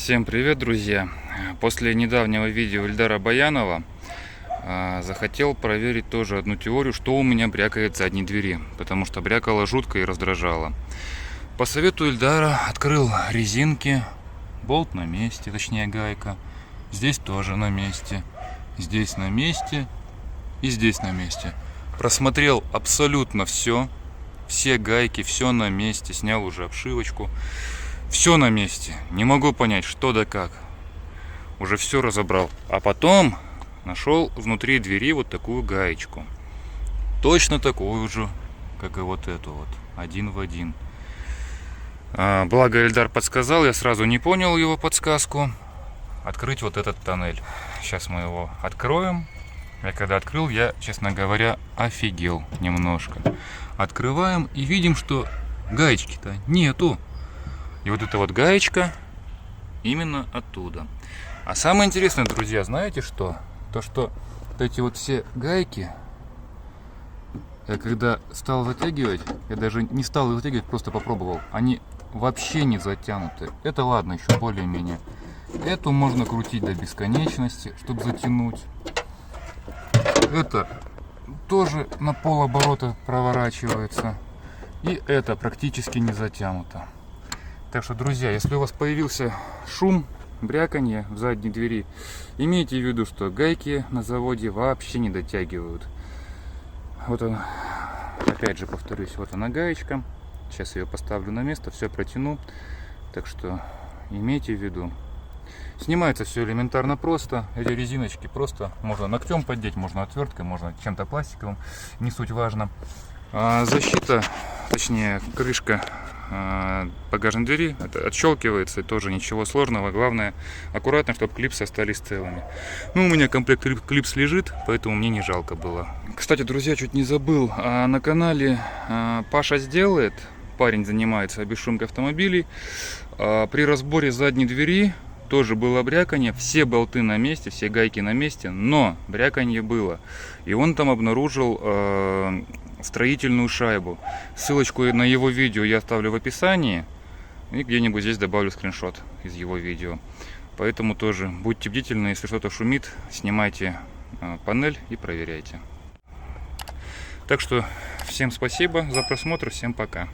Всем привет, друзья! После недавнего видео Ильдара Баянова захотел проверить тоже одну теорию, что у меня брякает в задней двери, потому что брякало жутко и раздражало. По совету Ильдара открыл резинки, болт на месте, точнее гайка, здесь тоже на месте, здесь на месте и здесь на месте. Просмотрел абсолютно все гайки, все на месте, снял уже обшивочку. Все на месте. Не могу понять, что да как. Уже все разобрал. А потом нашел внутри двери вот такую гаечку. Точно такую же, как и вот эту вот. Один в один. Благо Ильдар подсказал, я сразу не понял его подсказку. Открыть вот этот тоннель. Сейчас мы его откроем. Я когда открыл, я, честно говоря, офигел немножко. Открываем и видим, что гаечки-то нету. И вот эта вот гаечка именно оттуда. А самое интересное, друзья, знаете что? То, что вот эти вот все гайки, я когда стал затягивать, я даже не стал их затягивать, просто попробовал. Они вообще не затянуты. Это ладно, еще более-менее. Эту можно крутить до бесконечности, чтобы затянуть. Это тоже на полоборота проворачивается. И это практически не затянуто. Так что, друзья, если у вас появился шум, бряканье в задней двери, имейте в виду, что гайки на заводе вообще не дотягивают. Вот она, опять же повторюсь, вот она гаечка. Сейчас я ее поставлю на место, все протяну. Так что имейте в виду. Снимается все элементарно просто. Эти резиночки просто можно ногтем поддеть, можно отверткой, можно чем-то пластиковым, не суть важно. Защита, точнее крышка багажной двери, это отщелкивается, тоже ничего сложного, главное аккуратно, чтобы клипсы остались целыми. Ну, у меня комплект клипс лежит, поэтому мне не жалко было. Кстати, друзья, чуть не забыл, на канале Паша сделает, парень занимается бесшумкой автомобилей, при разборе задней двери тоже было бряканье, все болты на месте, все гайки на месте, но бряканье было, и он там обнаружил строительную шайбу. Ссылочку на его видео я оставлю в описании. И где-нибудь здесь добавлю скриншот из его видео. Поэтому тоже будьте бдительны, если что-то шумит, снимайте панель и проверяйте. Так что всем спасибо за просмотр, всем пока.